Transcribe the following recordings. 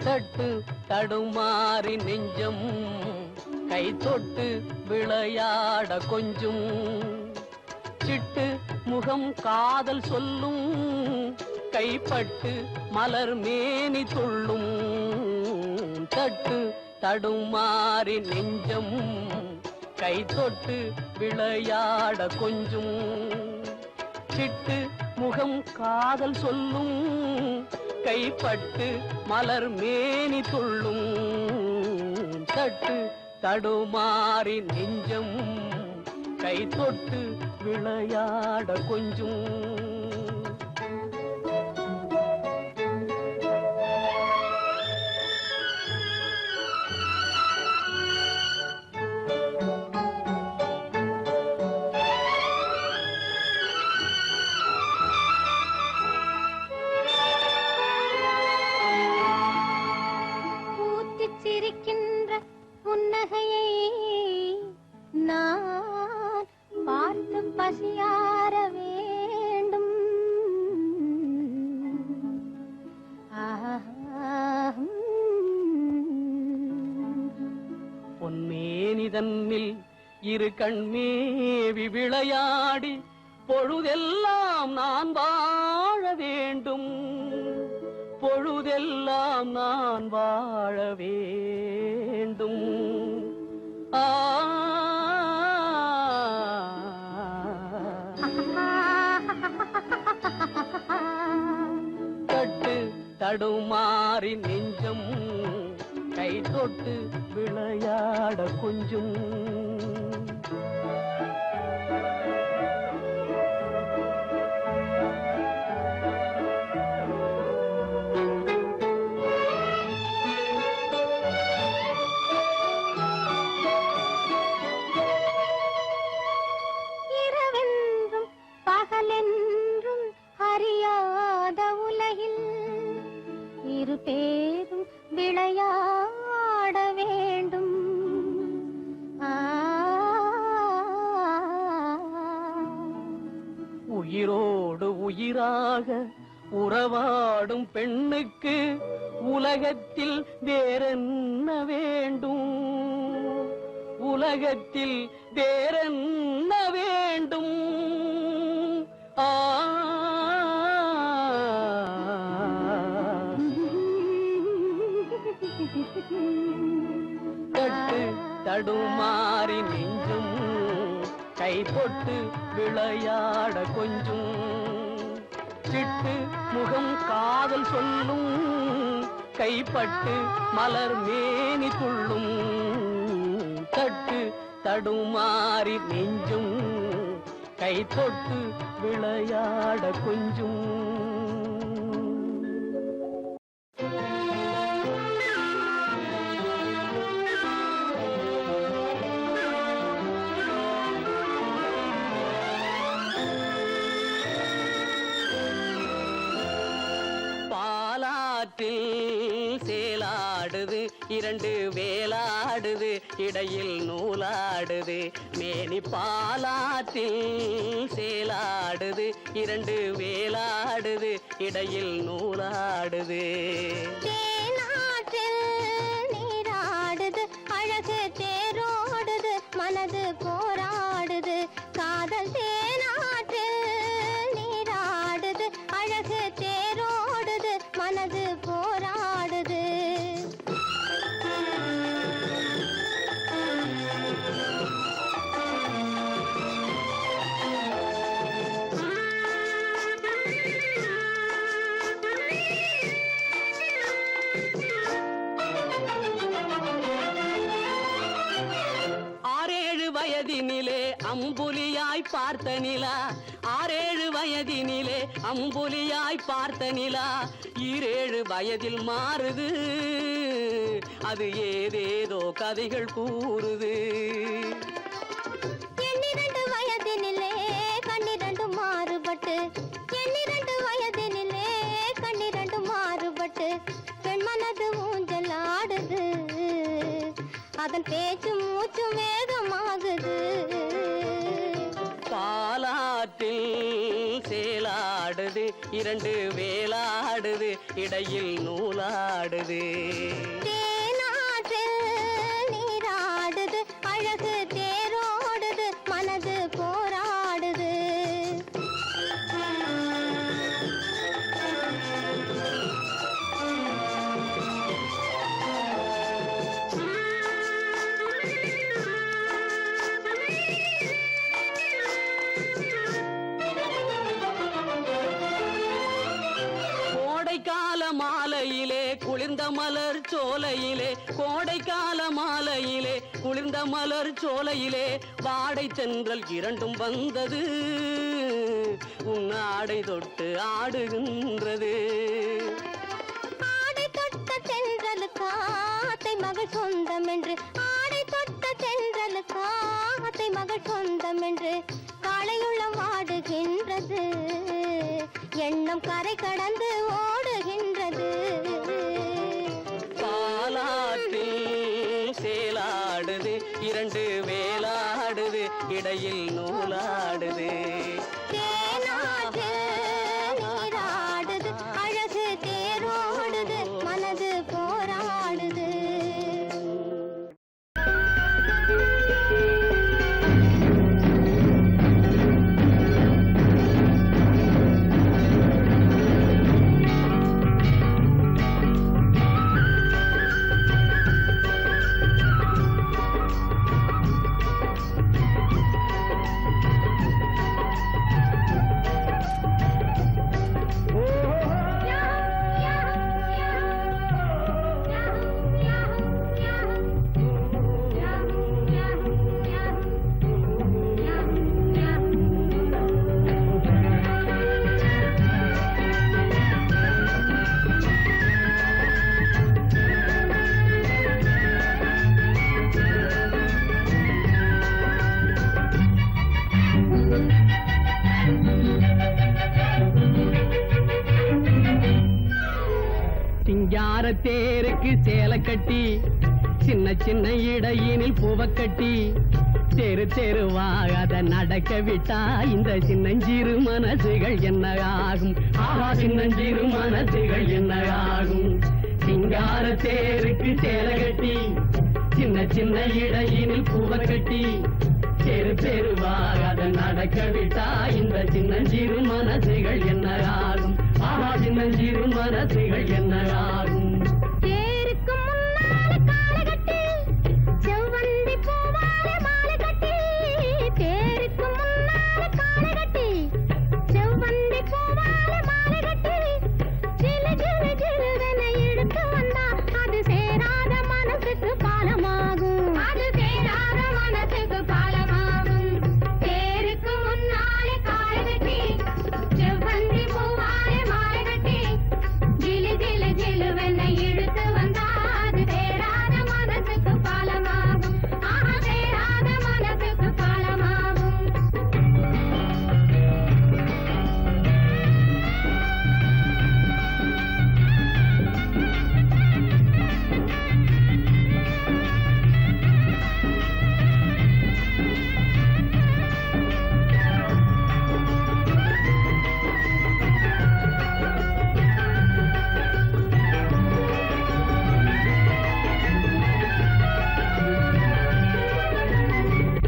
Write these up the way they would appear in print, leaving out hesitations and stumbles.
தட்டு தடுமாறி நெஞ்சம் கை தொட்டு விளையாட கொஞ்சும் சிட்டு முகம் காதல் சொல்லும் கைப்பட்டு மலர் மேனி துள்ளும் தட்டு தடுமாறி நெஞ்சம் கை தொட்டு விளையாட கொஞ்சும் சிட்டு முகம் காதல் சொல்லும் கைப்பட்டு மலர் மேனி துள்ளும் தட்டு தடுமாறி நெஞ்சம் கை தொட்டு விளையாட கொஞ்சும் சிரிக்கின்ற புன்னகையை நான் பார்த்து பசியார வேண்டும். பொன்னேனிதன்னில் இரு கண்மேவி விளையாடி பொழுதெல்லாம் நான் வாழ வேண்டும். பொழுதெல்லாம் நான் வாழ வேண்டும். தட்டு தடுமாறி நெஞ்சம் கை தொட்டு விளையாட கொஞ்சும் பகலென்றும் அறியாத உலகில் இரு பேரும் விளையாட வேண்டும். உயிரோடு உயிராக உறவாடும் பெண்ணுக்கு உலகத்தில் வேறென்ன வேண்டும்? உலகத்தில் வேறென்ன வேண்டும்? தட்டு தடுமாறி நெஞ்சும் கை போட்டு விளையாட கொஞ்சும் சிட்டு முகம் காதல் சொல்லும் கைப்பட்டு மலர் மேனி துள்ளும் தட்டு தடுமாறி நெஞ்சும் கை தொட்டு விளையாட கொஞ்சும் பாலாற்றில் சேலாடுது இரண்டு வேலாடுது இடையில் நூலாடுது மேனி பாலாற்றில் சேலாடுது இரண்டு வேலாடுது இடையில் நூலாடுது தேனாற்றில் நீராடுது அழகு தேரோடுது மனது போராடுது காதல் தேனாற்றில் நீராடுது அழகு தேரோடுது மனது போராடுது வயதினிலே அம்புலியாய் பார்த்த நிலா 6-7 வயதினிலே அம்புலியாய் பார்த்த நிலா 7 வயதில் மாறுது அது ஏதேதோ கதைகள் கூறுது 12 வயதினிலே கண்ணிரண்டு மாறுபட்டு 12 வயதினிலே கண்ணிரண்டு மாறுபட்டு பெண் மனது ஊஞ்சல் ஆடுது அதன் பேச்சும் மூச்சும் வேகமாகுது பாலாற்றில் சேலாடுது இரண்டு வேலாடுது இடையில் நூலாடுது. தேனாற்றில் நீராடுது அழகு தேரோடுது மனது போராடுது. கோடைக்கால மாலையிலே குளிர்ந்த மலர் சோலையிலே, கோடைக்கால மாலையிலே குளிர்ந்த மலர் சோலையிலே வாடை தென்றல் இரண்டும் வந்தது, உன் ஆடை தொட்டு ஆடுகின்றது. ஆடை தொட்ட தென்றலுக்கு ஆத்தை மகள் சொந்தம் என்று, ஆடை தொட்ட தென்றலுக்கு ஆத்தை மகள் சொந்தம் என்று காளையுள்ளம் வாடுகின்றது, எண்ணம் கரை கடந்து ஓடுகின்றது. பாலாற்றில் சேலாடுது இரண்டு வேலாடுது இடையில் நூலாடுது. தேனாற்றில் நீராடுது அழகு தேரோடுது மனது போராடுது. சிங்கார தேருக்கு சேலை கட்டி சின்ன சின்ன இடையினில் பூவ கட்டி தெரு தெருவாக அதை நடக்க விட்டா இந்த சின்னஞ்சிறு மனசுகள் என்ன ஆகும்? ஆஹா, சின்னஞ்சிறு மனசுகள் என்ன ஆகும்? சிங்கார தேருக்கு சேலை கட்டி சின்ன சின்ன இடையினில் பூவ கட்டி தெரு தெருவாக அதை நடக்க விட்டா இந்த சின்னஞ்சிறு மனசுகள் என்ன ஆகும்? ஆஹா, சின்னஞ்சிறு மனசுகள் என்ன ஆகும்? தேருக்கு முன்னால காலை கட்டி செவ்வந்தி பூவால மாலை கட்டி, தேருக்கு முன்னால காலை கட்டி செவ்வந்தி பூவால மாலை கட்டி ஜிலு ஜிலு ஜிலுவென இழுத்து வந்தா அது சேராத மனசுக்கு பாலமாகும், அது சேராத மனசுக்கு பாலமாகும். தேருக்கு முன்னாலே காலை கட்டி செவ்வந்தி பூவால மாலை கட்டி ஜிலு ஜிலு ஜிலுவென இழுத்து வந்தா அது சேராத மனசுக்கு பாலமாகும், ஆஹா, சேராத மனசுக்கு பாலமாகும்.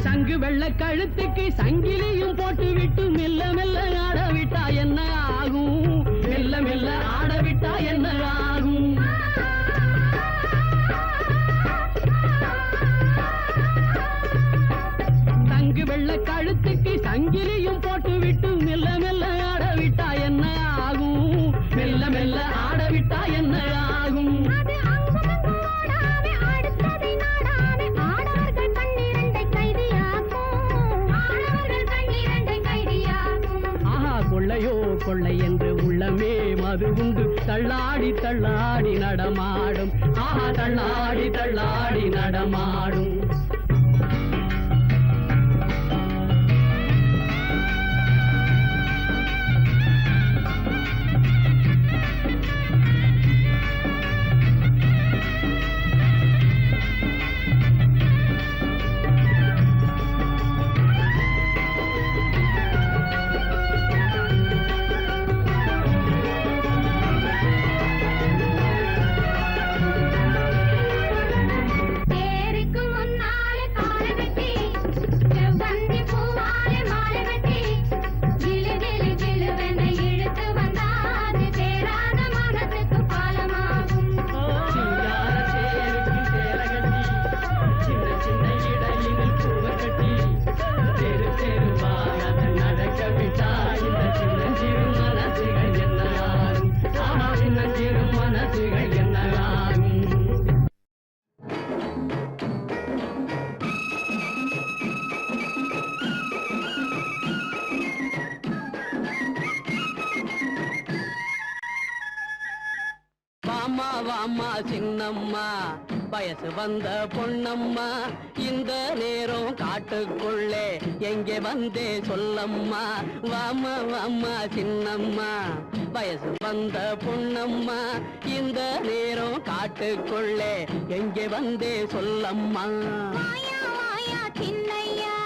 சங்கு வெள்ள கழுத்துக்கு சங்கிலியும் போட்டு விட்டு மெல்ல மெல்ல ஆட விட்டா என்ன ஆகும்? மெல்ல மெல்ல ஆட விட்டா என்ன ஆகும்? சங்கு வெள்ள கழுத்துக்கு சங்கிலியும் போட்டு விட்டு மெல்ல மெல்ல ஆட விட்டா என்ன ஆகும்? மெல்ல மெல்ல ஆட விட்டா என்ன ஆகும்? அது அங்குமிங்கும் ஓடாமே அடுத்ததை நாடாமே ஆடவர்கள் கண்ணிரண்டை கைதியாக்கும், ஆடவர்கள் கண்ணிரண்டை கைதியாக்கும். ஆஹா, கொள்ளையோ கொள்ளை என்று உள்ளமே மது உண்டு தள்ளாடி தள்ளாடி நடமாடும், ஆஹா, தள்ளாடி தள்ளாடி நடமாடும். வாமா வாமா சின்னம்மா வயசு வந்த பொன்னம்மா இந்த நேரம் காட்டுக்குள்ளே எங்கே வந்தே சொல்லம்மா வாமா வாமா சின்னம்மா வயசு வந்த பொன்னம்மா இந்த நேரம் காட்டுக்குள்ளே எங்கே வந்தே சொல்லம்மா வாயா வாயா சின்னையா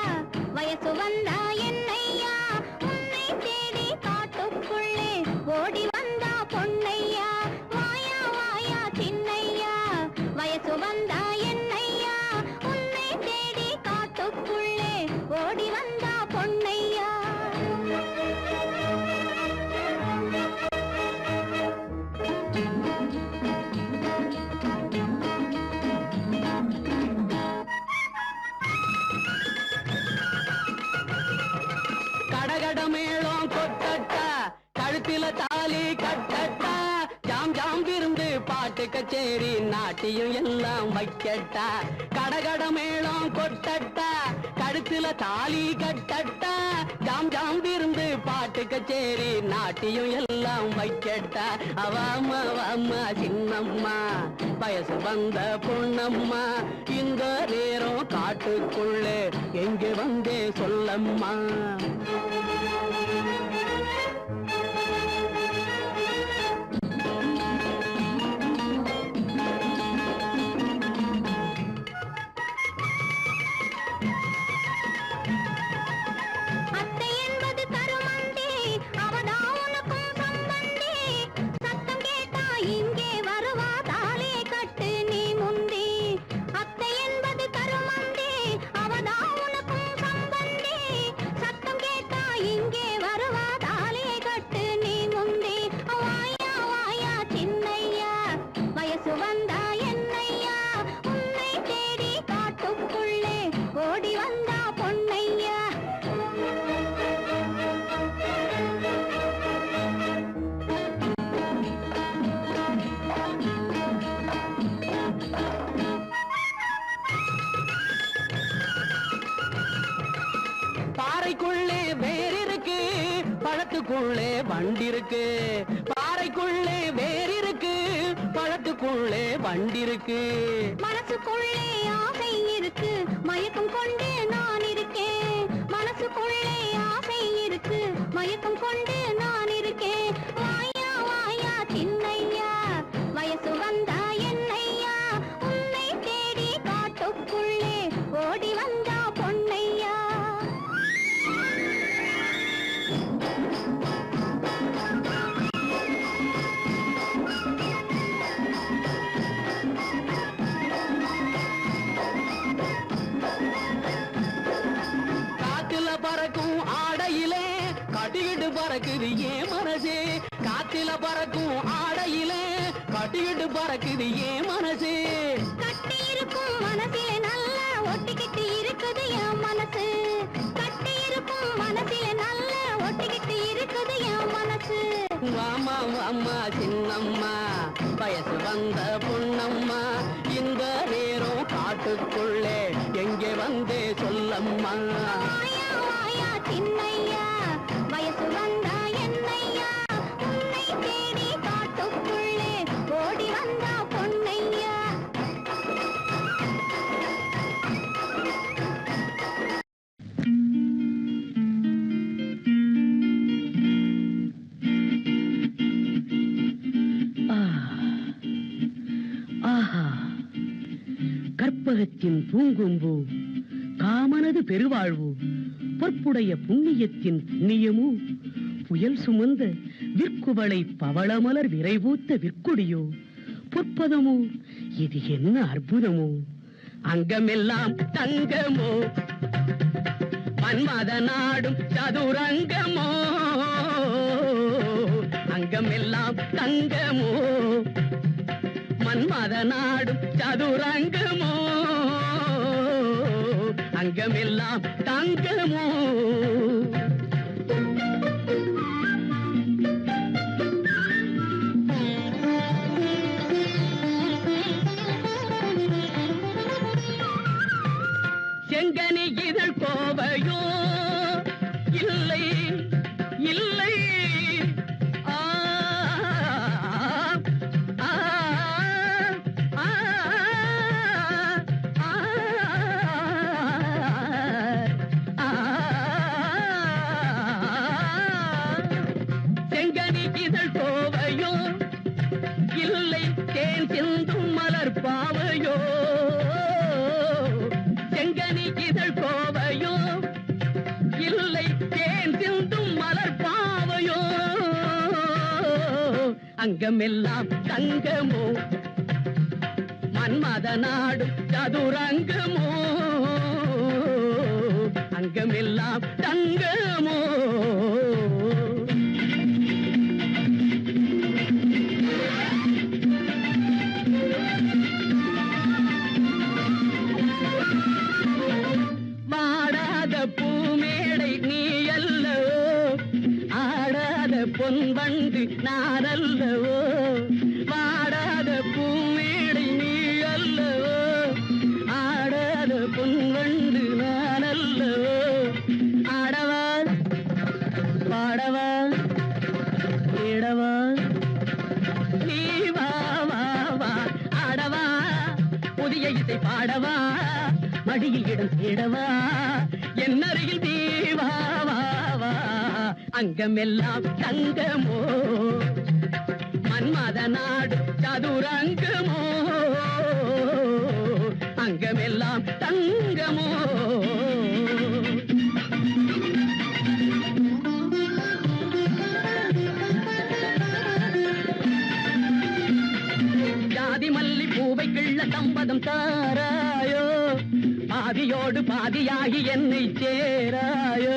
வயசு வந்தா என்னையா உன்னை தேடி காட்டுக்குள்ளே ஓடி வந்தா பொன்னையா வாயா வாயா சின்னையா வயசு வந்தா என்னையா உன்னை தேடி காட்டுக்குள்ளே ஓடி வந்தா பொன்னையா கடகட மேளம் கொட்டட்டா கழுத்தில தாலி கட்டட்டா ஜாம் ஜாம் விருந்து பாட்டு கச்சேரி நாட்டியம் எல்லாம் வைக்கட்டா கடகட மேளம் கொட்டட்டா கழுத்தில தாலி கட்டட்டா ஜாம் ஜாம் விருந்து பாட்டு கச்சேரி நாட்டியம் எல்லாம் வைக்கட்டா அவாமா வாமா சின்னம்மா வயசு வந்த பொன்னம்மா இந்த நேரம் காட்டுக்குள்ளே எங்கே வந்தே சொல்லம்மா அத்தை என்பது கருமந்தி அவதான் உனக்கும் சம்பந்தி சத்தம் கேட்டா இங்கே வருவா தாலே கட்டு நீ முந்தி அத்தை என்பது கருமந்தி அவதான் உனக்கும் சம்பந்தி சத்தம் கேட்டா இங்கே வருவா தாலே கட்டு நீ முந்தி வாயா வாயா சின்னையா வயசு வந்தா என்னையா உன்னை தேடி காட்டுக்குள்ளே ஓடி வந்தா பொன்னையா பாறைக்குள்ளே வேர் இருக்கு பழத்துக்குள்ளே வண்டி இருக்கு பாறைக்குள்ளே வேர் இருக்கு பழத்துக்குள்ளே வண்டி இருக்கு மனசுக்குள்ளே ஆசை இருக்கு மயக்கம் கொண்டு நான் இருக்கேன் மனசுக்குள்ளே ஆசை இருக்கு மயக்கம் கொண்டு நான் இருக்கேன் வாயா வாயா சின்னையா வயசு வந்தா என்னையா உன்னை தேடி காட்டுக்குள்ளே ஓடி வந்தா பொன்னையா காத்துல பறக்கும் ஆடையிலே கட்டிக்கிட்டு பறக்குது ஏன் மனசு காத்துல பறக்கும் ஆடையிலே கட்டிக்கிட்டு பறக்குது ஏன் மனசு கட்டி இருக்கும் மனசிலே நல்லா ஒட்டிக்கிட்டு இருக்குது என் மனசு கட்டி இருக்கும் மனசிலே நல்லா ஒட்டிக்கிட்டு இருக்குது என் மனசு வாமா வாமா சின்னம்மா வயசு வந்த பொன்னம்மா இந்த நேரம் காட்டுக்குள்ளே எங்கே வந்தே சொல்லம்மா வாயா வாயா சின்னையா வயசு வந்தா என்னையா உன்னை தேடி காட்டுக்குள்ளே ஓடி வந்தா பொன்னையா ஆஹா கற்பகத்தின் பூங்கும்பு காமனது பெருவாழ்வு பொற்புடைய புண்ணியத்தின் புண்ணியமோ புயல் சுமந்த விற்குவளை பவளமலர் விரைவூத்த விற்குடியோ பொற்பதமோ இது என்ன அற்புதமோ அங்கமெல்லாம் தங்கமோ மன்மத நாடும் சதுரங்கமோ அங்கமெல்லாம் தங்கமோ மன்மத நாடும் சதுரங்கமோ அங்கமெல்லாம் தங்கமோ செங்கனி இதழ் கோவையோ இல்லை இல்லை ஆ ஆ இல்லை தேன் சிந்தும் மலர் பாவையோ செங்கனி இதழ் கோவையோ இல்லை தேன் சிந்தும் மலர் பாவையோ அங்கமெல்லாம் தங்கமோ மன்மத நாடு சதுரங்கமோ அங்கமெல்லாம் தங்கமோ வாடாத பூமேடை நீ அல்லவோ ஆடாத பொன்வண்டு நானல்லவோ வாடாத பூமேடை நீ அல்லவோ ஆடாத பொன்வண்டு நானல்லவோ ஆடவா பாடவா தேடவா நீ வா வா வா ஆடவா புதிய இசை பாடவா மடியில் இடம் தேடவா என் அருகில் நீ வா வா வா அங்கமெல்லாம் தங்கமோ மன்மத நாடு சதுரங்கமோ அங்கமெல்லாம் தங்கமோ ஜாதி மல்லி பூவை கிள்ள சம்பதம் தாராயோ பாதியோடு பாதியாகி என்னை சேராயோ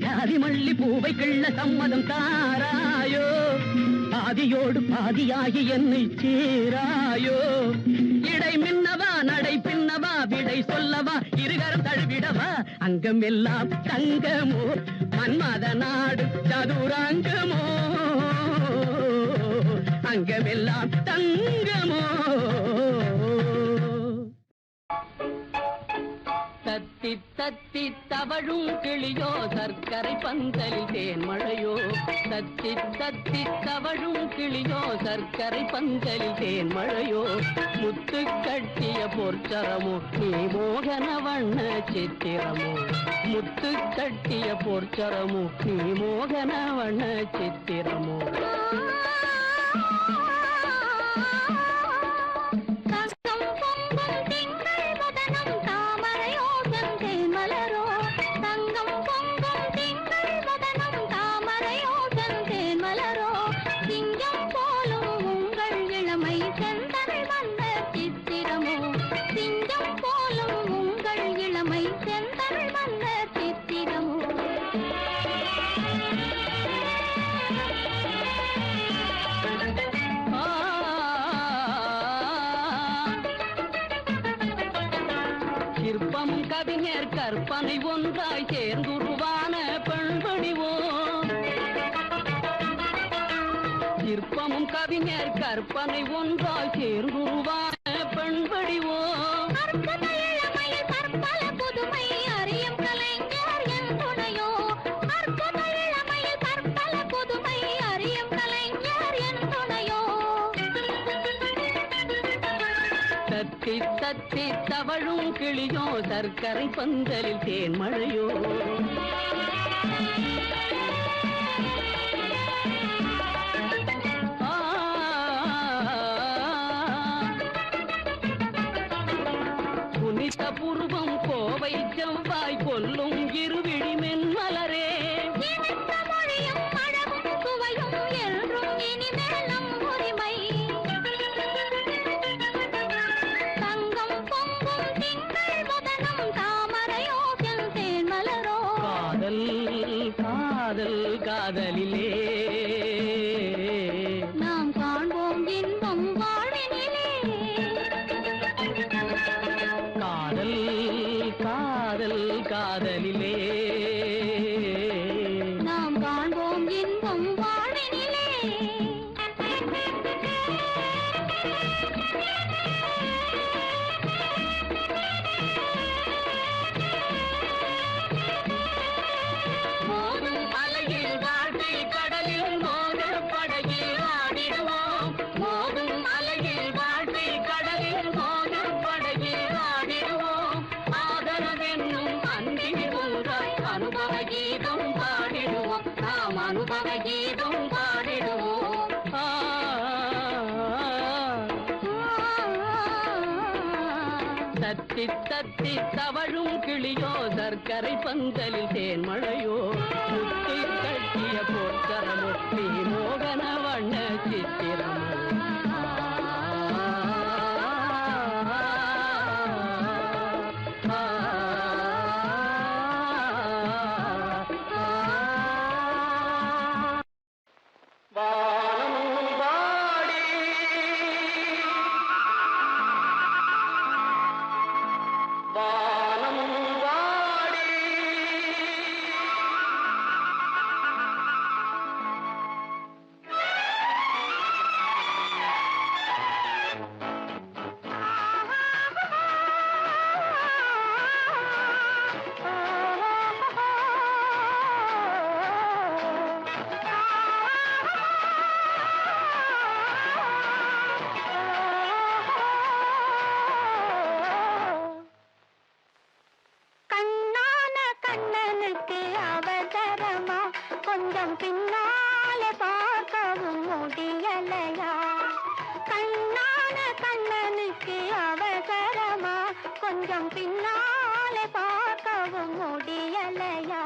ஜாதி மல்லி பூவை கிள்ள சம்மதம் தாராயோ பாதியோடு பாதியாகி என்னை சேராயோ இடை மின்னவா நடை பின்னவா விடை சொல்லவா இருகரம் தழுவிடவா அங்கமெல்லாம் தங்கமோ மன்மத நாடு சதுரங்கமோ அங்கமெல்லாம் தங்கமோ தத்தி தத்தி தவழும் கிளியோ சர்க்கரை பந்தலில் தேன்மழையோ தத்தி தத்தி தவழும் கிளியோ சர்க்கரை பந்தலில் தேன்மழையோ முத்து கட்டிய பொற்சரமோ நீ மோகன வண்ண சித்திரமோ முத்து கட்டிய பொற்சரமோ நீ மோகன வண்ண சித்திரமோ சிற்பமும் கவிஞர் கற்பனை ஒன்றாய் சேர்ந்துருவான பெண்படிவோ சிற்பமும் கவிஞர் கற்பனை ஒன்றாய் சேர்ந்துருவான பெண்படிவோ தத்தி தத்தி தவழும் கிளியோ சர்க்கரை பந்தலில் தேன்மழையோ புனித புருவம் கோவை செவ்வாய் கொல்லும் இருவிழி மென்மலரே காதல் காதலிலே நாம் காண்போம் இன்பம் வாழ்வினிலே காதல் காதல் காதலிலே நாம் காண்போம் இன்பம் வாழ்வினிலே ஆதரவென்னும் அன்பில் தத்தி தத்தி தவழும் கிளியோ சர்க்கரை பந்தலில் தேன்மழையோ முத்தி கட்டிய போற்றரமொட்டி மோகன வண்ண சித்திரமோ கொஞ்சம் பின்னாலே பார்க்கவும் முடியலையா கண்ணான கண்ணனுக்கு அவசரமா கொஞ்சம் பின்னாலே பார்க்கவும் முடியலையா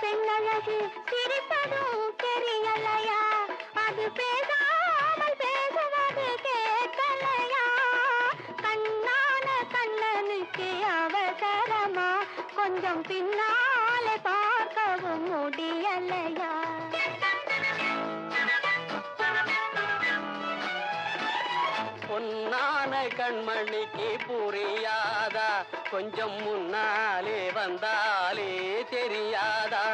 பெண்ணழகி சிரிப்பதும் தெரியலையா அது பேசாமல் பேசுவது கேட்கலையா கண்ணான கண்ணனுக்கு அவசரமா கொஞ்சம் பின்னாலே பார்க்கவும் முடியலையா பொன்னான கண்மணிக்கு புரியாதா கொஞ்சம் முன்னாலே வந்தாலே தெரியாதா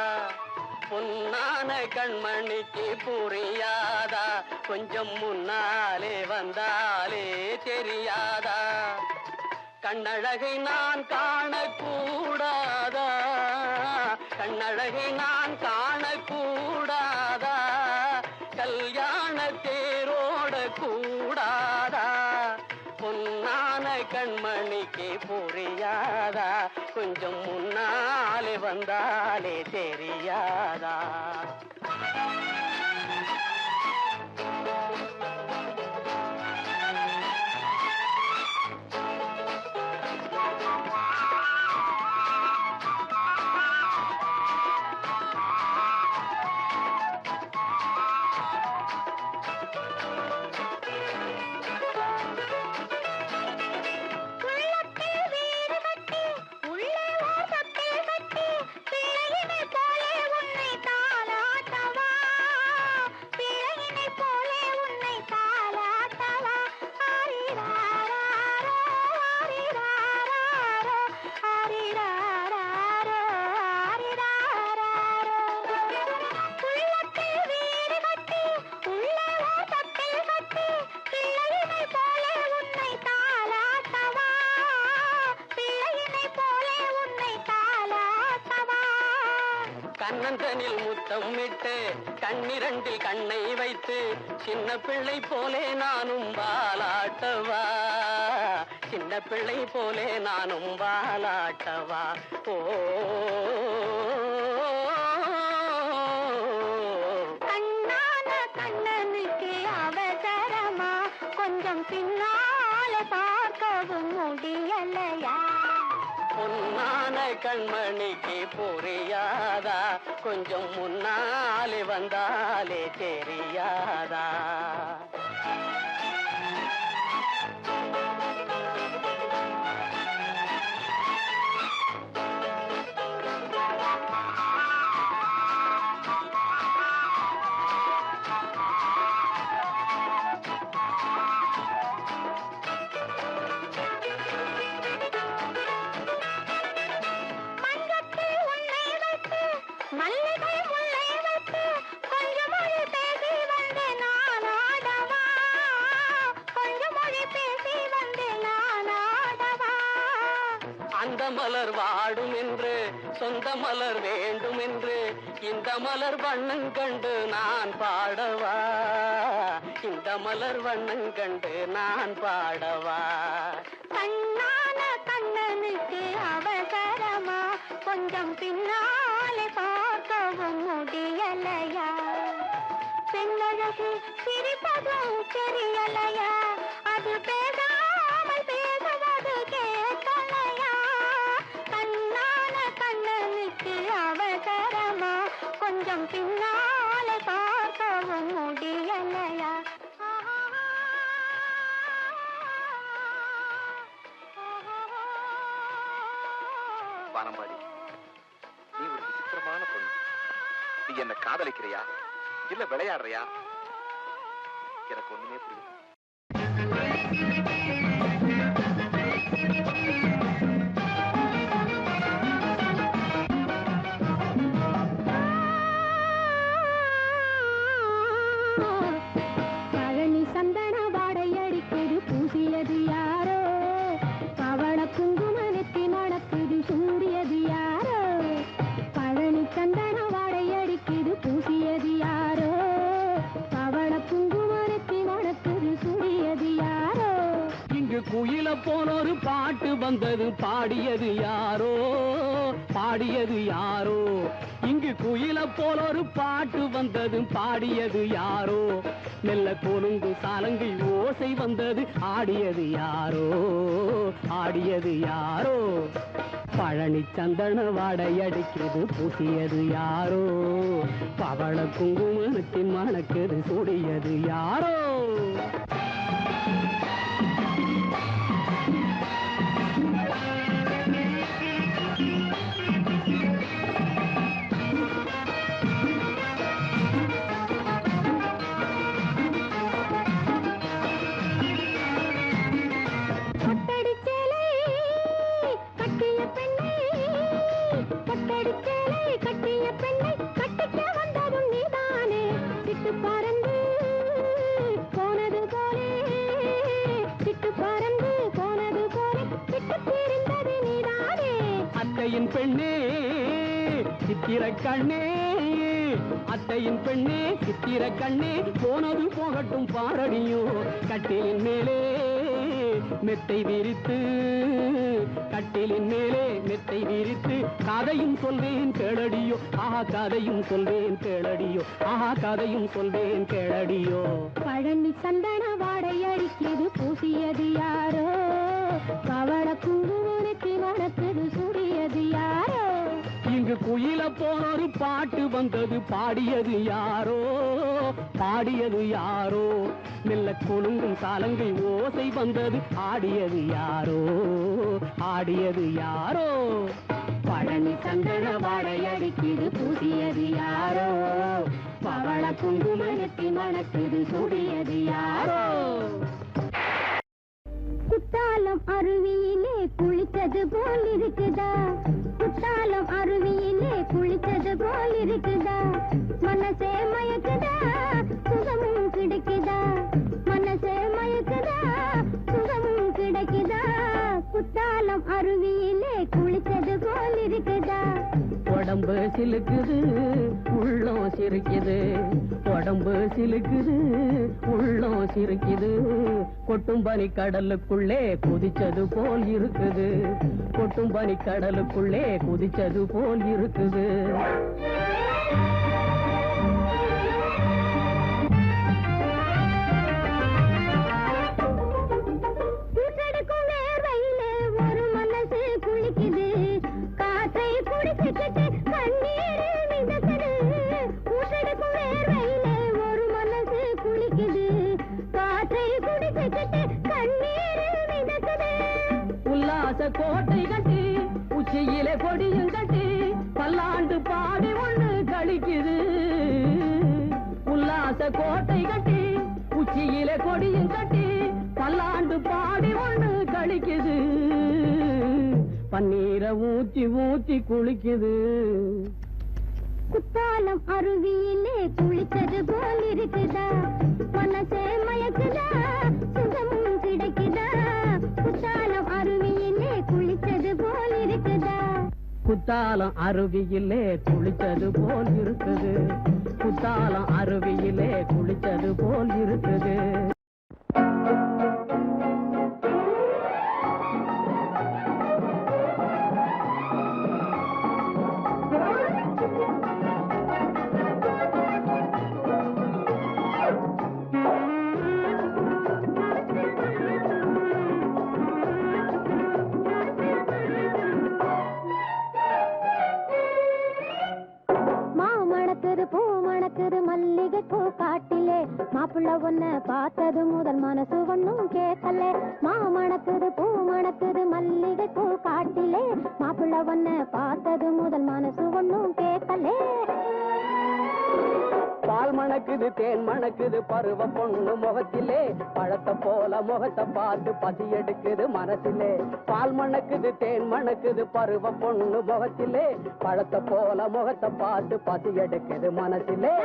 பொன்னான கண்மணிக்கு புரியாதா கொஞ்சம் முன்னாலே வந்தாலே தெரியாதா கண்ணழகை நான் காணக்கூடாதா கண்ணழகை நான் காணக்கூடாதா கல்யாண தேரோட கூடாதா பொன்னான கண்மணிக்கு புரியாதா கொஞ்சம் முன்னாலே வந்தாலே தெரியாதா கண்ணந்தனில் முத்தம் விட்டு கண்ணிரண்டில் கண்ணை வைத்து சின்ன பிள்ளை போலே நானும் பாலாட்டவா சின்ன பிள்ளை போலே நானும் பாலாட்டவா ஓ கண்ணான கண்ணனுக்கு அவசரமா கொஞ்சம் பின்னால பார்க்கவும் முடியலையா பொன்னான கண்மணிக்கு புரியாதா கொஞ்சம் முன்னாலே வந்தாலே தெரியாதா மல்லிகை முல்லை வைத்து கொஞ்சம் மொழி பேசி வந்து நான் ஆடவா கொஞ்சம் மொழி பேசி வந்து நான் ஆடவா அந்த மலர் வாடும் என்று சொந்த மலர் வேண்டும் என்று இந்த மலர் வண்ணம் கண்டு நான் பாடவா இந்த மலர் வண்ணம் கண்டு நான் பாடவா கண்ணான கண்ணனுக்கு அவசரமா கொஞ்சம் பின்னாலே பார்க்கவும் முடியலையா பெண்ணழகு சிரிப்பதும் தெரியலையா அது பேசாமல் பேசுவது கொஞ்சம் பின்னாலே பார்க்கவும் முடியலையா? வானம்பாடி, நீ ஒரு விசித்திரமான பொண்ணு. நீ என்ன காதலிக்கிறியா இல்ல விளையாடுறியா? எனக்கு ஒண்ணுமே புரியல. பழனி சந்தன வாடை அடிக்குது பூசியது யாரோ? பவள குங்குமத்தி மணக்குது சூடியது யாரோ? பழனி சந்தன வாடை அடிக்குது பூசியது யாரோ? பவள குங்குமத்தி மணக்குது சூடியது யாரோ? இங்கு குயில போனொரு பாட்டு வந்தது, பாடியது யாரோ? பாடியது யாரோ? இங்கு குயில போலொரு பாட்டு வந்தது, பாடியது யாரோ? மெல்ல கொழுந்து சாலங்கை ஓசை வந்தது, ஆடியது யாரோ? ஆடியது யாரோ? பழனி சந்தன வாடை அடிக்கிறது பூசியது யாரோ? பவள குங்குமத்தின் மணக்குது சூடியது யாரோ? கட்டிய பெண்ணை கட்டிக்க வந்ததும் நீதானே. சிட்டு பறந்து போனது போலே, சிட்டு பறந்து போனது போலே, விட்டு பிரிந்தது நீதானே. அத்தையின் பெண்ணே சித்திர கண்ணே, அத்தையின் பெண்ணே சித்திர கண்ணே, போனது போகட்டும் பாரடியோ. கட்டிலின் மேலே மெத்தை விரித்து, கட்டிலின் மேலே மெத்தை விரித்து, கதையும் சொல்வேன் கேளடியோ. ஆஹா கதையும் சொல்வேன் கேளடியோ. ஆஹா கதையும் சொல்வேன் கேளடியோ. பழனி சந்தன வாடை அடிக்கிறது பூசியது யாரோ? பவள குங்குமத்தி மணக்குது சூடியது யாரோ? இங்கு குயில போனொரு பாட்டு வந்தது, பாடியது யாரோ? பாடியது யாரோ? மெல்ல கொழுங்கும் சாலங்கை ஓசை வந்தது, ஆடியது யாரோ? ஆடியது யாரோ? பழனி சந்தன வாடை அடிக்குது பூசியது யாரோ? பவள குங்குமத்தி மணக்குது சூடியது யாரோ? குத்தாலம் அருவியிலே குளித்தது போல் இருக்குதா? குத்தாலம் அருவியிலே குளித்தது போல் இருக்குதா? மனசே மயக்குதா, சுகமும் கிடைக்குதா? மனசே மயக்குதா, சுகமும் கிடைக்குதா? குத்தாலம் அருவியிலே குளித்தது போல் இருக்குதா? உடம்பு சிலுக்குது உள்ளம் சிரிக்குது, உடம்பு சிலுக்குது உள்ளம் சிரிக்குது. கொட்டும் பனி கடலுக்குள்ளே குதிச்சது போல் இருக்குது, கொட்டும் பனி கடலுக்குள்ளே குதிச்சது போல் இருக்குது. ஒரு மனசு குளிக்குது, காற்றை குடிச்சுக்கிட்டு கண்ணீர் மிதக்குது. ஊசெடுக்கும் வேர்வையிலே ஒரு மனசு குளிக்குது, காற்றை குடிச்சுக்கிட்டு கண்ணீர் மிதக்குது. உல்லாச கோட்டை கட்டி உச்சியிலே கொடியும் கட்டி பல்லாண்டு பாடி ஒண்ணு கழிக்குது. உல்லாச கோட்டை கட்டி உச்சியிலே கொடியும் கட்டி பல்லாண்டு பாடி ஒண்ணு கழிக்குது. பன்னீரை ஊத்தி ஊத்தி குளிக்குது. குத்தாலம் அருவியிலே குளித்தது போல் இருக்குதா? மனசே மயக்குதா, சுகமும் கிடைக்குதா? குத்தாலம் அருவியிலே குளித்தது போல் இருக்குதா? குத்தாலம் அருவியிலே குளித்தது போல் இருக்குது, குத்தாலம் அருவியிலே குளித்தது போல் இருக்குது. மாப்பிள்ள ஒன்ன பார்த்தது முதல் மனசு ஒண்ணும் கேட்கல மாமணக்குது பூ மணக்குது மல்லிகை பூ காட்டிலே மாப்பிள்ள ஒன்ன பார்த்தது முதல் மனசு ஒண்ணும் கேட்கல பால் மணக்குது தேன் மணக்குது பருவ பொண்ணு முகத்திலே பழத்தை போல முகத்தை பார்த்து பசி எடுக்குது மனசிலே பால் மணக்குது தேன் மணக்குது பருவ பொண்ணு முகத்திலே பழத்தை போல முகத்தை பார்த்து பசி எடுக்குது மனசிலே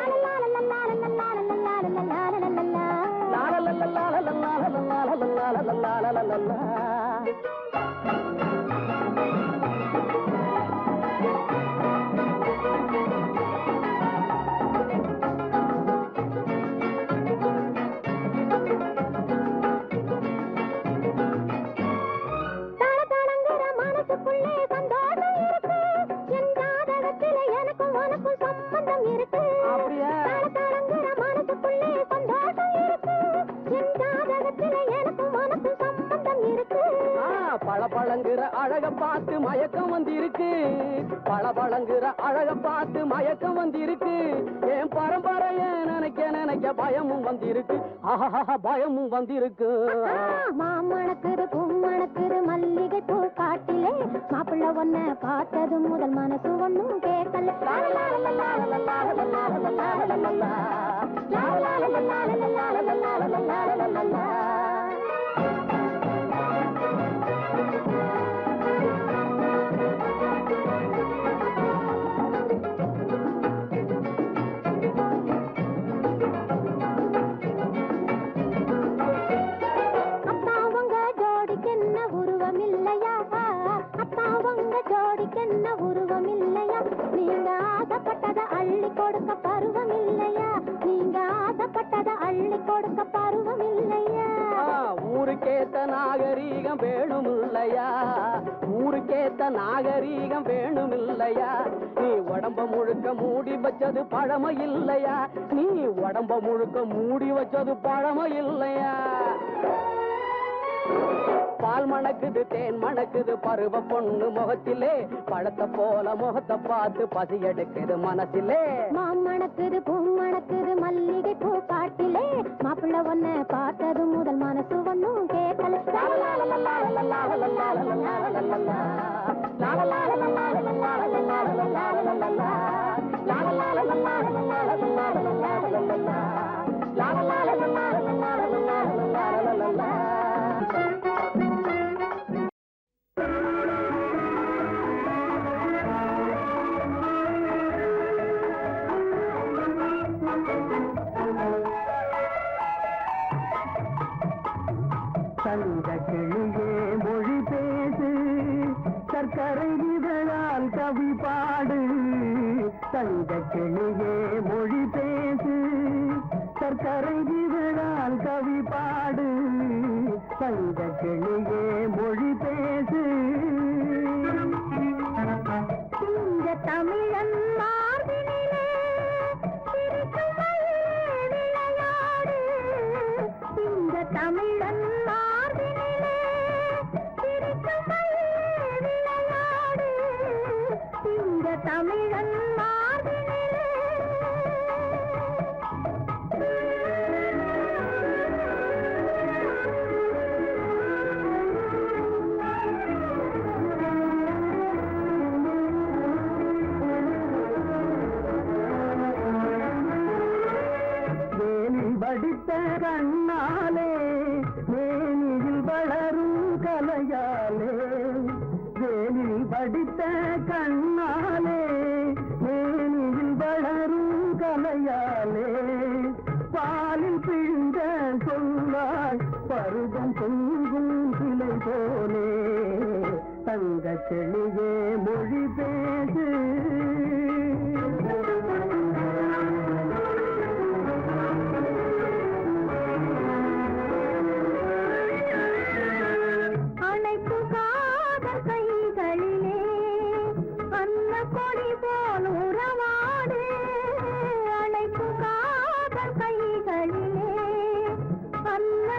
பழபழங்குற அழக பார்த்து மயக்கம் வந்திருக்கு பழபழங்குற அழக பார்த்து மயக்கம் வந்திருக்கு என் பரம்பரைய நினைக்க நினைக்க பயமும் வந்திருக்கு பயமும் வந்திருக்கு மாமணக்குது பூமணக்குது மல்லிகை பூ காட்டிலே மாப்பிள்ள ஒன்ன பார்த்தது முதல் மனசு ஒண்ணும் கேட்கல என்ன உருவம் இல்லையா நீங்க ஆசைப்பட்டத அள்ளி கொடுக்க பருவம் இல்லையா நீங்க ஆசைப்பட்டத அள்ளி கொடுக்க பருவம் இல்லையா ஊருக்கேத்த நாகரீகம் வேணும் இல்லையா ஊருக்கேத்த நாகரீகம் வேணும் இல்லையா நீ உடம்ப முழுக்க மூடி வச்சது பழமை இல்லையா நீ உடம்ப முழுக்க மூடி வச்சது பழமை இல்லையா பால் மணக்குது தேன் மணக்குது பருவ பொண்ணு முகத்திலே பழத்தை போல முகத்தை பார்த்து பசி எடுக்குது மனசிலே மாமணக்குது பூ மணக்குது மல்லிகை பூ காட்டிலே மாப்பிள்ள ஒன்ன பார்த்தது முதல் மனசு ஒண்ணும் கேட்கல தங்க கிளியே மொழி பேசு சர்க்கரை இதழால் கவி பாடு தங்க கிளியே மொழி பேசு சர்க்கரை இதழால் கவி பாடு தங்க கிளியே மொழி பேசு இந்த தமிழன் மார்பினிலே சிரிக்கும் விளையாடு இந்த தமிழன் மார்பினிலே சிரிக்கும் விளையாடு இந்த தமிழன் மார்பினிலே படித்த கண்ணாலே மேனியில் வளரும் கலையாலே வேலில் படித்த கண்ணாலே மேனியில் வளரும் கலையாலே பாலில் பிழிந்த சொல்லாய் பருவம் பொங்கும் சிலை போலே தங்க செழியே மொழி பேசு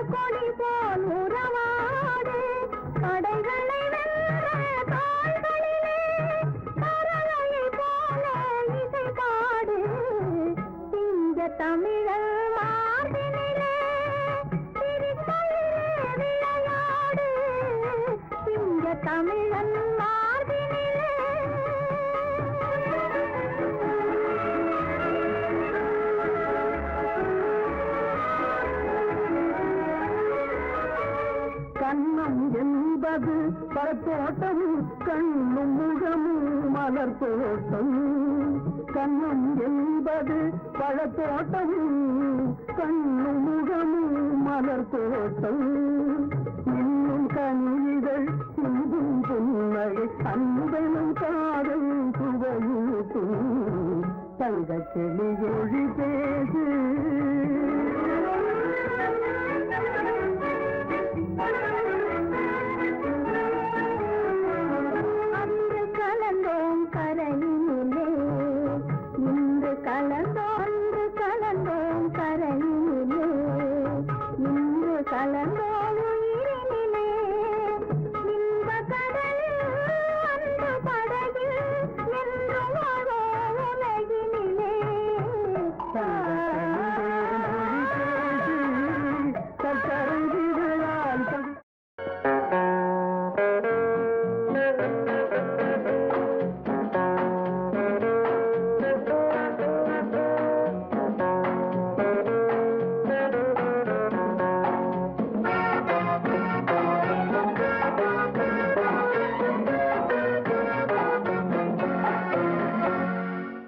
கொடி போல் உறவாடு படைகளை வென்ற கால்களிலே தமிழன் மார்பினிலே கண்ணம் என்பது பழத்தோட்டம் கண்ணும் முகமும் மலர் தோட்டம் கண்ணம் என்பது பழத்தோட்டம் கண்ணும் முகமும் மலர் தோட்டம் இன்னும் கனிகள் சிந்தும் புன்னகை அன்பனும் காதல் சுவையூட்டும் தங்கச் செழியொழி பேசு அன்று கலந்தோம் கரையிலே இன்று கலந்தோம் கரையிலே இன்று கலந்தோம் உயிரினிலே இன்ப கடலில் அன்பு படகில் என்றும் வரோ உலகினிலே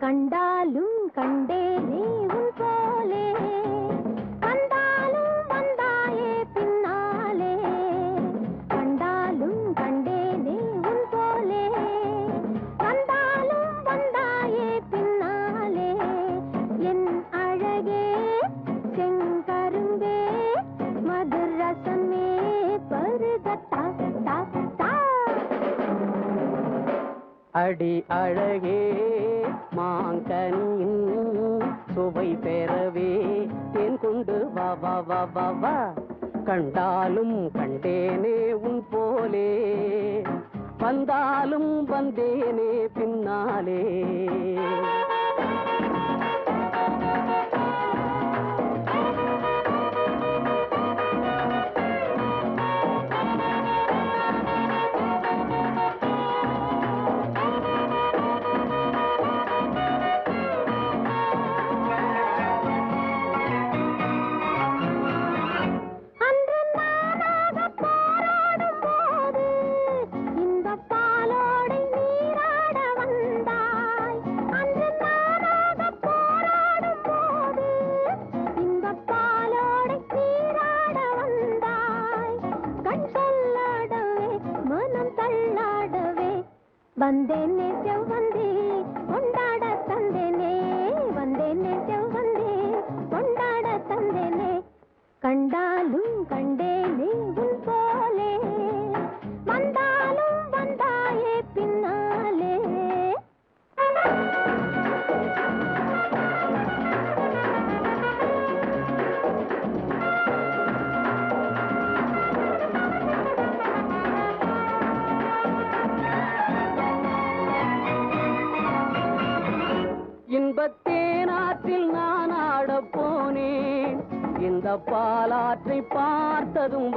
கண்டாலும் கண்டேனே உன் போலே வந்தாலும் வந்தாயே பின்னாலே கண்டாலும் கண்டேனே உன் போலே வந்தாலும் வந்தாயே பின்னாலே என் அழகே செங்கரும்பே மதுரசமே பருகத்தா தா தா அடி அழகே மாங்கனியின் சுவை பெறவே தேன் கொண்டு வா வா வா வா வா கண்டாலும் கண்டேனே உன் போலே வந்தாலும் வந்தேனே பின்னாலே வந்தேனே செவ்வந்தே கொண்டாட தந்தேனே வந்தேனே செவ்வந்தே கொண்டாட தந்தேனே கண்டாலும் கண்டேனே உன் போலே வந்தாலும் வந்தாயே பின்னாலே இன்பத்தேனாற்றில் நான் ஆடப் போனேன் இந்த பாலாற்றை பார்த்ததும்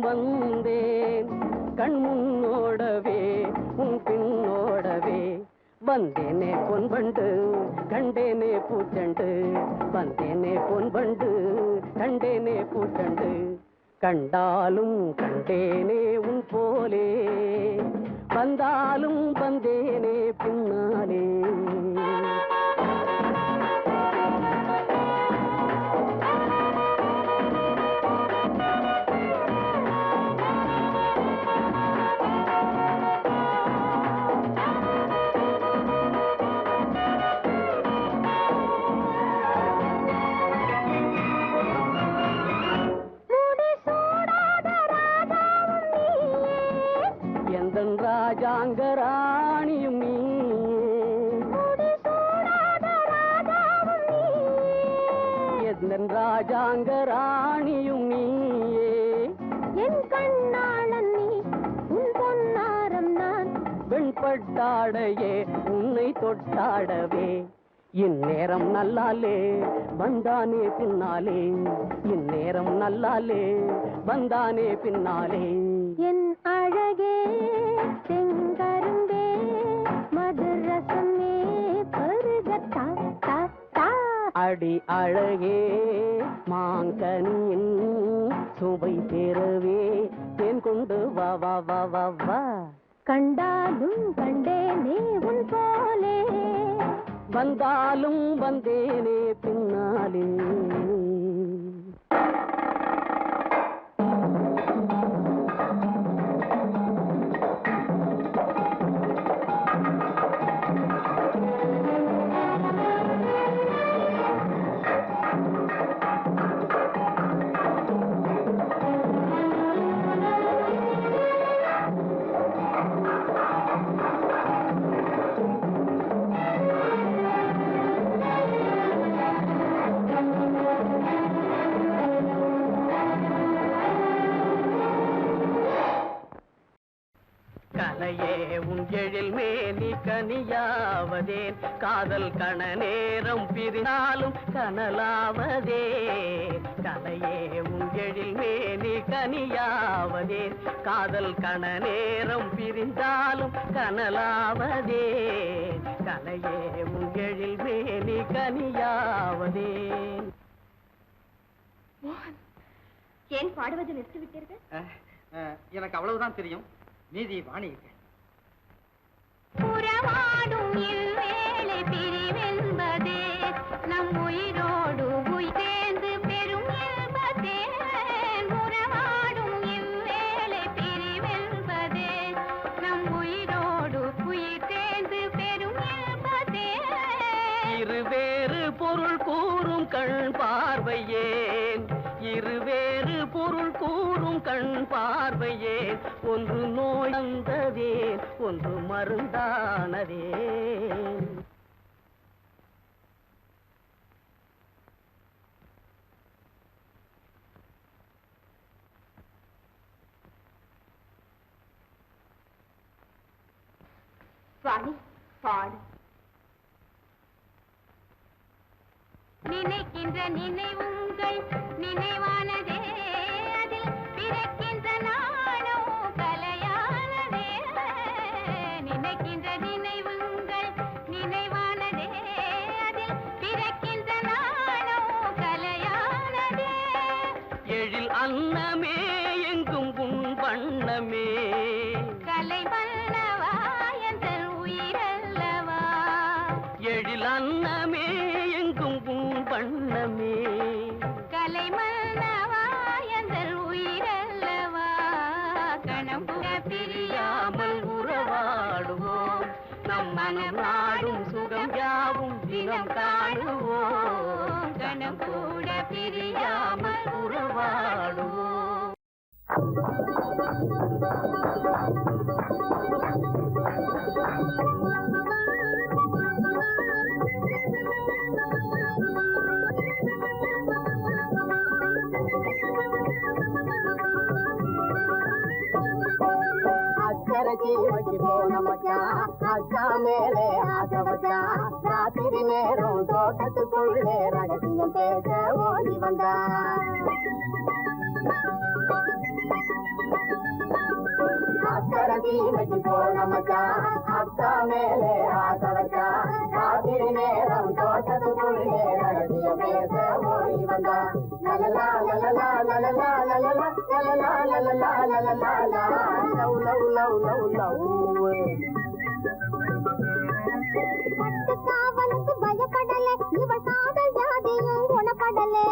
வந்தேன் கண் முன்னோடவே உன் பின்னோடவே வந்தேனே பொன்பண்டு கண்டேனே பூச்சண்டு வந்தேனே பொன்பண்டு கண்டேனே பூச்சண்டு கண்டாலும் கண்டேனே உன் போலே வந்தாலும் வந்தேனே பின்னாலே ராஜாங்கராணியும் நீ எந்தன் ராஜாங்கராணியும் நீயே என் கண்ணாளன் நீ உன் பொன்னாரம் நான் வெண்பட்டாடையே உன்னை தொட்டாடவே இந்நேரம் நல்லாலே வந்தானே பின்னாலே, இந்நேரம் நல்லாலே வந்தானே பின்னாலே. என் அழகே செங்கரும்பே மதுரசமே பருகத்தா தா தா. அடி அழகே மாங்கனியின் சுவை பெறவே தேன் கொண்டு வா வா வா வா வா. கண்டாலும் கண்டேனே உன் போலே, வந்தாலும் வந்தேனே பின்னாலே. கலையே உன் எழில் மேனி கனியாவதேன், காதல் கண நேரம் பிரிந்தாலும் கனலாவதே. கலையே உன் எழில் மேனி கனியாவதேன், காதல் கண நேரம் பிரிந்தாலும் கனலாவதே. கலையே உன் எழில் மேனி கனியாவதேன். ஏன் பாடுவது நிறுத்திவிட்டீர்கள்? எனக்கு அவ்வளவுதான் தெரியும், நீதி வாணி. புறவாடும் இவ்வேளை பிரிவென்பதே நம் உயிரோடு உயிர் சேர்ந்து பெரும் இன்பதே. புறவாடும் இவ்வேளை பிரிவென்பதே நம் உயிரோடு உயிர் சேர்ந்து பெரும் இன்பதே. இருவேறு பொருள் கூறும் கண் பார்வையேன், இருவேறு பொருள் கூறும் கண் பார்வையேன். ஒன்று நோய் தந்ததேன், ஒன்று மருந்தானதேன். வாணி பாடு. நினைக்கின்ற நினைவுங்கள் நினைவானதே, அதில் பிறக்கின்ற நாளோ கலையானதே. நினைக்கின்ற நினைவுங்கள் நினைவானதே, அதில் பிறக்கின்ற நாளோ கலையானதே. எழில் அன்னமே எங்கும் உன் வண்ணமே, கலை வல்லவா எந்தன் உயிரல்லவா. எழில் அன்னமே எங்கும் உன் வண்ணமே, கலை மன்னவா எந்தன் உயிரல்லவா. கணம் புக பிரியாமல் உறவாடுவோம், நம் மனம் நாடும் சுகம் யாவும் தினம் காணுவோம். கணம் கூட பிரியாமல் உறவாடுவோம். அக்கரைச்சி வச்சு போன மச்சான், அக்கா மேலே ஆசை வச்சான். ராத்திரி நேரம் தோட்டத்துக்குள்ளே ரகசியம் பேச ஓடி வந்தான். அக்கரைச்சி வச்சு போன மச்சான், அக்கா மேலே ஆசை வச்சான். ராத்திரி நேரம் தோட்டத்துக்குள்ளே ரகசியம் பேச ஓடி வந்தான். லலலா லலலா லலலா லலலா லலலா லலலா லலலா லா. Love love love love love. பட்டு காவலுக்கு பயப்படலே, இவள் காதல் ஜாதியும் குணப்படலே.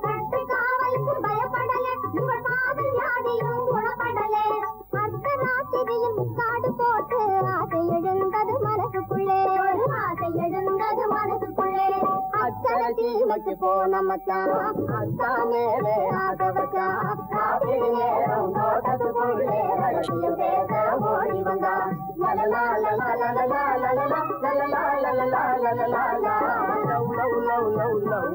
பட்டு காவலுக்கு பயப்படலே, இவள் காதல் ஜாதியும் குணப்படலே. அர்த்த ராத்திரியில் முக்காடு போட்டு ஆசை எழுந்தது மனசுக்குள்ளே, ஆசை எழுந்தது மனசுக்குள்ளே. அக்கரைச்சி வச்சு போன மச்சான், அக்கா மேலே ஆசை வச்சான். ராத்திரி நேரம் தோட்டத்துக்குள்ளே ரகசியம் பேச ஓடி வந்தான். லலலா லலலா லலலா லலலா லலலா லலலா லலலா லா. Love love love love love.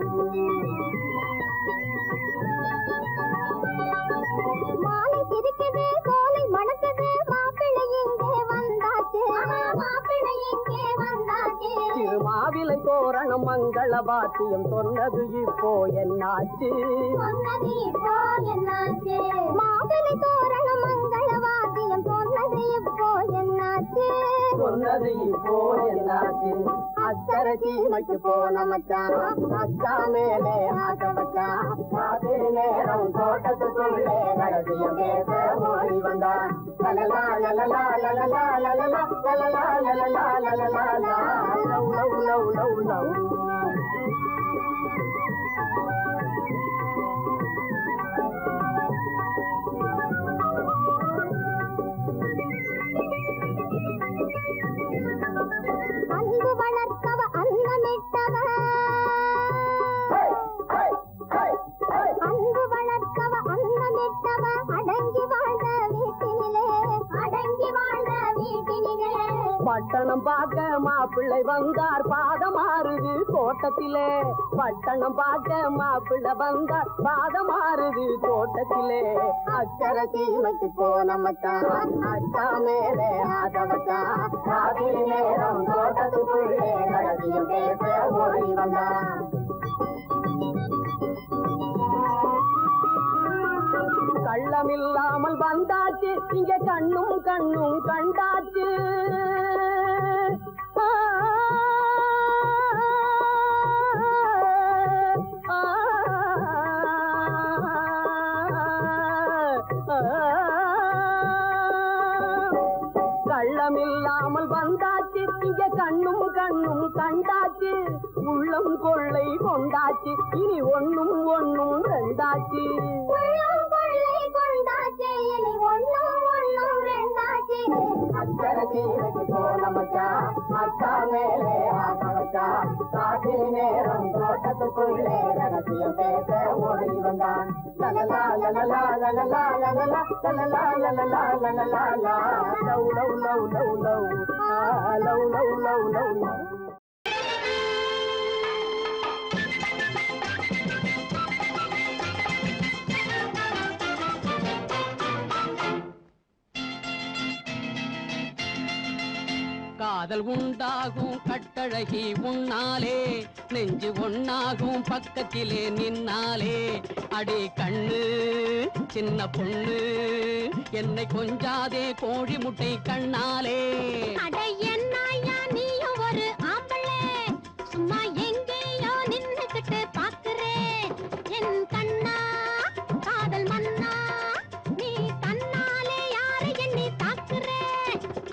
மாலை சிரிக்குது, கோலை மணக்குது, மாப்பிள்ளை இங்கே வந்தாச்சு. மாப்பிள்ளை இங்கே வந்தாச்சு. திருமாவிலை தோரணம் மங்கள வாத்தியம் சொன்னது இப்போ என்னாச்சு? சொன்னது இப்போ என்னாச்சு? மாப்பிள்ளை தோரணம் மங்கள வாத்தியம் சொன்னது இப்போ என்னாச்சு? சொன்னது இப்போ என்னாச்சு? அக்கறை சீமைக்கு போன மச்சான் அக்கா மேலே ஆச வச்சான். ராத்திரி நேரம் தோட்டத்துக்குள்ளே ரகசியம் பேச ஓடி வந்தான். லலலா லலலா லலலா லலலா லலலா லலலா லலலா love love love love love. அன்பு வளர்த்தவ அன்னமிட்டவ அன்பு வளர்த்தவ அன்னமிட்டவ அடங்கி வாழ்ந்த வீட்டினிலே அடங்கி வாழ்ந்த வீட்டினிலே. பட்டணம் பார்க்க மாப்பிள்ளை வந்தார் பாதமாறுது தோட்டத்திலே. பட்டணம் பார்க்க மாப்பிள்ளை வந்தார் பாதமாறுது தோட்டத்திலே. அக்கறை சீமைக்கு போன மச்சான் அக்கா மேலே ஆச வச்சான். ராத்திரி நேரம் தோட்டத்துக்குள்ளே ரகசியம் பேச ஓடி வந்தான். கள்ளமில்லாமல் வந்தாச்சு இங்க கண்ணும் கண்ணும் கண்டாச்சு. கள்ளமில்லாமல் வந்தாச்சு இங்க கண்ணும் கண்ணும் கண்டாச்சு. உள்ளம் கொள்ளை கொண்டாச்சு இனி ஒண்ணும் ஒண்ணும் ரெண்டாச்சு. உள்ளம் கொள்ளை கொண்டாச்சு இனி ஒண்ணும் ஒண்ணும் ரெண்டாச்சு. அக்கறை சீமைக்கு போன மச்சான் அக்கா மேலே ஆச வச்சான். ராத்திரி நேரம் தோட்டத்துக்குள்ளே ரகசியம் பேச ஓடி வந்தான். லலலா லலலா லலலா லலலா லலலா லலலா லலலா love love love love love love love love love love. காதல் உண்டாகும் கட்டழகி உன்னாலே நெஞ்சு ஒன்னாகும் பக்கத்திலே நின்னாலே. அடி கண்ணு சின்ன பொண்ணு என்னை கொஞ்சாதே கோழி முட்டை கண்ணாலே. அட என்னையா நீயும் ஒரு ஆம்பளே சும்மா எங்கேயோ நின்னுக்கிட்டு பாக்குறேன். என் கண்ணா காதல் மன்னா நீ கண்ணாலே யாரை எண்ணி தாக்குறே.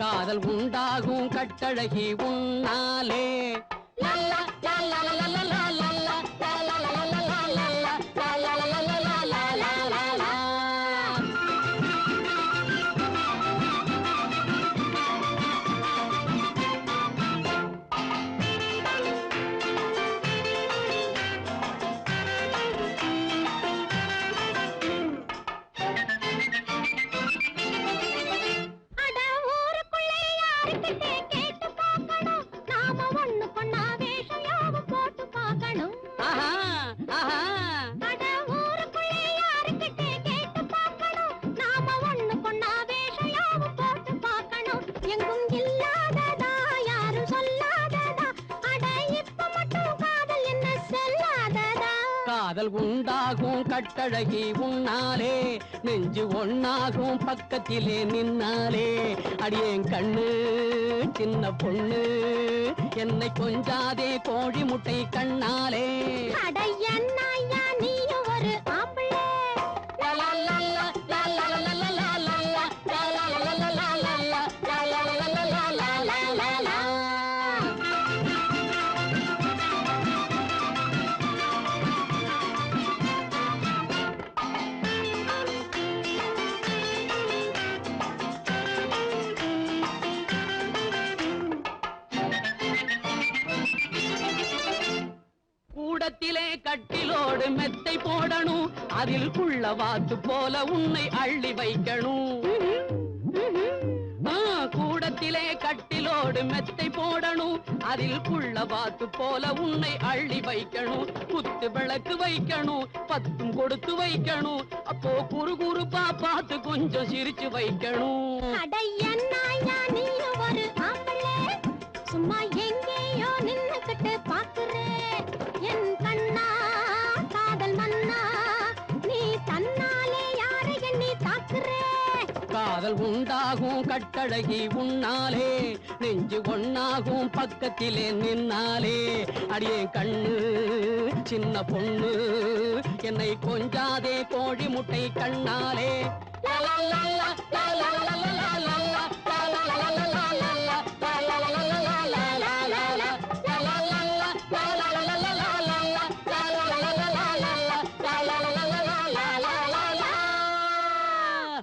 காதல் உண்டாகும் கட்டழகி உன்னாலே. லல்லா லல்லா லல்லா லல்லா லல்லா லல்லா லல்லா லல்லா. அட ஊருக்குள்ளே யாருக்கிட்டே கேட்டு பார்க்கணும். நாம ஒண்ணு கொண்டா வேஷம் யாவும் போட்டு பார்க்கணும். ஆஹா ஆஹா. அட ஊருக்குள்ளே யாருக்கிட்டே கேட்டு பார்க்கணும். நாம ஒண்ணு கொண்டா வேஷம் யாவும் போட்டு பார்க்கணும். எங்கும் இல்லாததா யாரும் சொல்லாததா. அட இப்ப மட்டும் காதல் என்ன செல்லாததா. காதல் உண்டாகும் கட்டழகி உன்னாலே நெஞ்சு ஒன்னாகும் பக்கத்திலே நின்னாலே. அடியேன் கண்ணு சின்ன பொண்ணு என்னை கொஞ்சாதே கோழி முட்டை கண்ணாலே. அட என்னையா நீயும் ஒரு ஆம்பளே லலா லல்லா லல்லா லல்லா லல்லா லல்லா லல்லா லல்லா லல்லா. கூடத்திலே கட்டிலோடு மெத்தை போடணும் அதில் குள்ள வாத்து போல உன்னை அள்ளி வைக்கணும். கூடத்திலே கட்டிலோடு மெத்தை போடணும் அதில் குள்ள வாத்து போல உன்னை அள்ளி வைக்கணும். குத்து விளக்கு வைக்கணும் பத்தும் கொடுத்து வைக்கணும். அப்போ குறுகுறுப்பா பார்த்து கொஞ்சம் சிரிச்சு வைக்கணும். அட என்னையா நீயும் ஒரு ஆம்பளே காதல் உண்டாகும் கட்டழகி உன்னாலே நெஞ்சு ஒன்னாகும் பக்கத்திலே நின்னாலே அடியே கண்ணு சின்ன பொண்ணு என்னை கொஞ்சாதே கோழி முட்டை கண்ணாலே லா லா லா லா லா லா லா லா